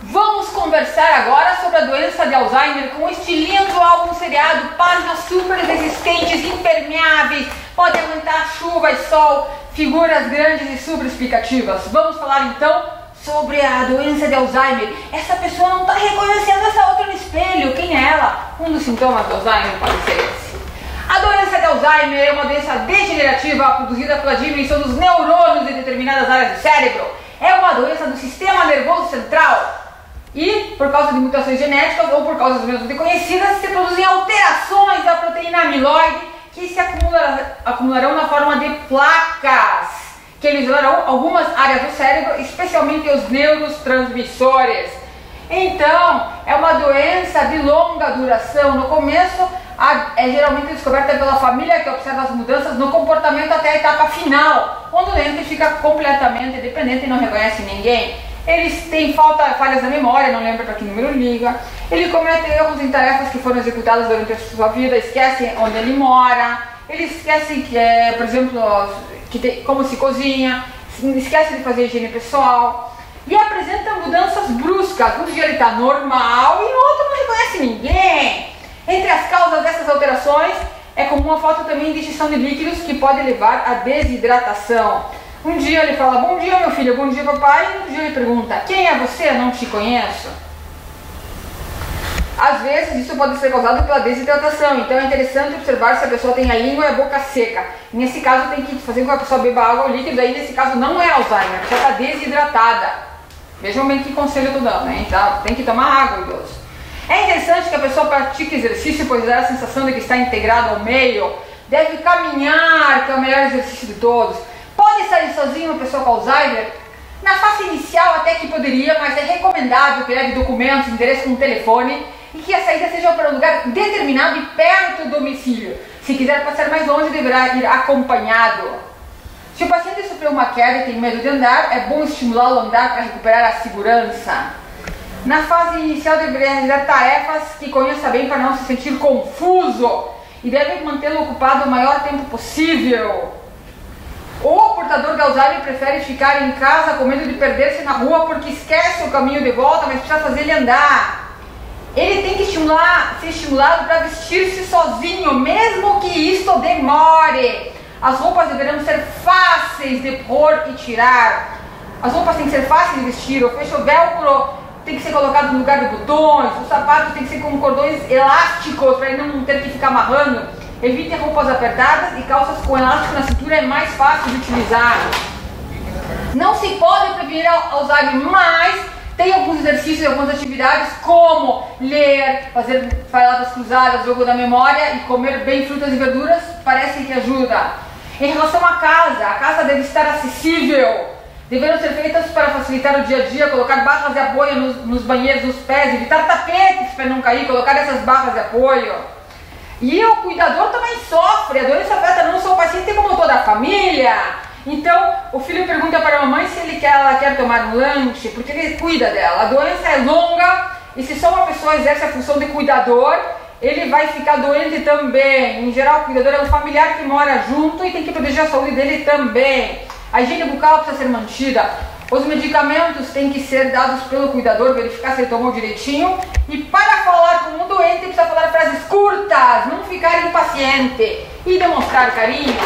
Vamos conversar agora sobre a doença de Alzheimer com este lindo álbum seriado, páginas super resistentes, impermeáveis, pode aguentar chuva e sol, figuras grandes e super explicativas. Vamos falar então sobre a doença de Alzheimer. Essa pessoa não está reconhecendo essa outra no espelho. Quem é ela? Um dos sintomas do Alzheimer pode ser esse. A doença de Alzheimer é uma doença degenerativa produzida pela diminuição dos neurônios em determinadas áreas do cérebro. É uma doença do sistema nervoso central. E, por causa de mutações genéticas ou por causas menos desconhecidas, se produzem alterações da proteína amiloide que se acumularão na forma de placas, que isolarão algumas áreas do cérebro, especialmente os neurotransmissores. Então, é uma doença de longa duração. No começo, é geralmente descoberta pela família, que observa as mudanças no comportamento até a etapa final, quando o doente fica completamente dependente e não reconhece ninguém. Eles têm falhas na memória, não lembra para que número liga. Ele comete erros em tarefas que foram executadas durante a sua vida, esquece onde ele mora, ele esquece, por exemplo, como se cozinha, esquece de fazer higiene pessoal e apresenta mudanças bruscas. Um dia ele está normal e no outro não reconhece ninguém. Entre as causas dessas alterações, é comum a falta também de ingestão de líquidos, que pode levar à desidratação. Um dia ele fala, bom dia meu filho, bom dia papai, e outro dia ele pergunta, quem é você? Eu não te conheço. Às vezes isso pode ser causado pela desidratação, então é interessante observar se a pessoa tem a língua e a boca seca. Nesse caso tem que fazer com que a pessoa beba água ou líquido, aí nesse caso não é Alzheimer, a pessoa está desidratada. Vejam bem que conselho eu estou dando, né? Então, tem que tomar água, idoso. É interessante que a pessoa pratique exercício, pois dá a sensação de que está integrado ao meio. Deve caminhar, que é o melhor exercício de todos. Pode sair sozinho uma pessoa com Alzheimer? Na fase inicial até que poderia, mas é recomendável que leve documentos, endereço com telefone e que a saída seja para um lugar determinado e perto do domicílio. Se quiser passar mais longe, deverá ir acompanhado. Se o paciente sofreu uma queda e tem medo de andar, é bom estimulá-lo a andar para recuperar a segurança. Na fase inicial deveria realizar tarefas que conheça bem para não se sentir confuso e deve mantê-lo ocupado o maior tempo possível. O portador de Alzheimer prefere ficar em casa com medo de perder-se na rua porque esquece o caminho de volta, mas precisa fazer ele andar. Ele tem que ser estimulado para vestir-se sozinho, mesmo que isto demore. As roupas deverão ser fáceis de pôr e tirar. As roupas têm que ser fáceis de vestir, o fecho velcro tem que ser colocado no lugar de botões, os sapatos têm que ser com cordões elásticos para ele não ter que ficar amarrando. Evite roupas apertadas e calças com elástico na cintura, é mais fácil de utilizar. Não se pode prevenir Alzheimer, mas tem alguns exercícios e algumas atividades como ler, fazer palavras cruzadas, jogo da memória e comer bem frutas e verduras, parece que ajuda. Em relação à casa deve estar acessível. Deverão ser feitas para facilitar o dia a dia, colocar barras de apoio nos banheiros, nos pés, evitar tapetes para não cair, colocar essas barras de apoio. E o cuidador também sofre, a doença afeta não só o paciente como toda a família. Então, o filho pergunta para a mamãe se ela quer tomar um lanche, porque ele cuida dela. A doença é longa e se só uma pessoa exerce a função de cuidador, ele vai ficar doente também. Em geral, o cuidador é um familiar que mora junto e tem que proteger a saúde dele também. A higiene bucal precisa ser mantida. Os medicamentos têm que ser dados pelo cuidador, verificar se ele tomou direitinho. E para falar com um doente, precisa falar frases curtas, não ficar impaciente e demonstrar carinho.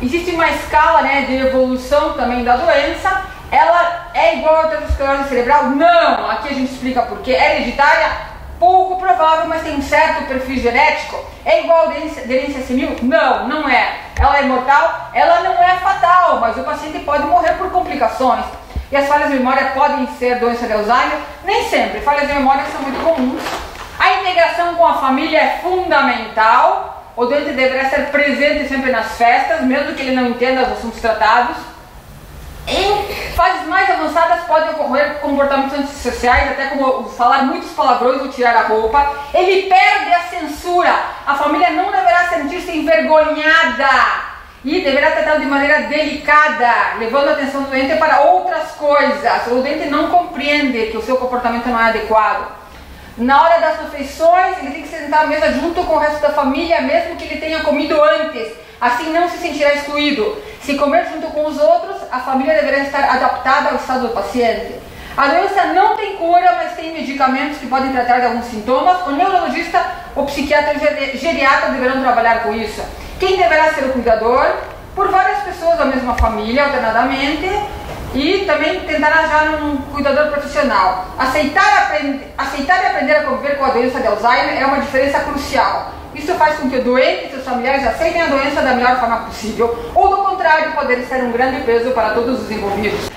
Existe uma escala, de evolução também da doença. Ela é igual a aterosclerose cerebral? Não! Aqui a gente explica por quê. É hereditária? Pouco provável, mas tem um certo perfil genético. É igual a delícia senil? Não, não é. Ela é mortal? Ela não é fatal, mas o paciente pode morrer por complicações. E as falhas de memória podem ser doença de Alzheimer? Nem sempre. Falhas de memória são muito comuns. A integração com a família é fundamental. O doente deverá ser presente sempre nas festas, mesmo que ele não entenda os assuntos tratados. Em fases mais avançadas podem ocorrer comportamentos antissociais, até como falar muitos palavrões ou tirar a roupa. Ele perde a censura. A família não deverá sentir-se envergonhada e deverá tratá-lo de maneira delicada, levando a atenção do doente para outras coisas. O doente não compreende que o seu comportamento não é adequado. Na hora das refeições, ele tem que se sentar à mesa junto com o resto da família, mesmo que ele tenha comido antes. Assim não se sentirá excluído. Se comer junto com os outros, a família deverá estar adaptada ao estado do paciente. A doença não tem cura, mas tem medicamentos que podem tratar de alguns sintomas. O neurologista ou psiquiatra geriatra deverão trabalhar com isso. Quem deverá ser o cuidador? Por várias pessoas da mesma família, alternadamente, e também tentar achar um cuidador profissional. Aceitar e aprender a conviver com a doença de Alzheimer é uma diferença crucial. Isso faz com que o doente e seus familiares aceitem a doença da melhor forma possível, ou do contrário, poder ser um grande peso para todos os envolvidos.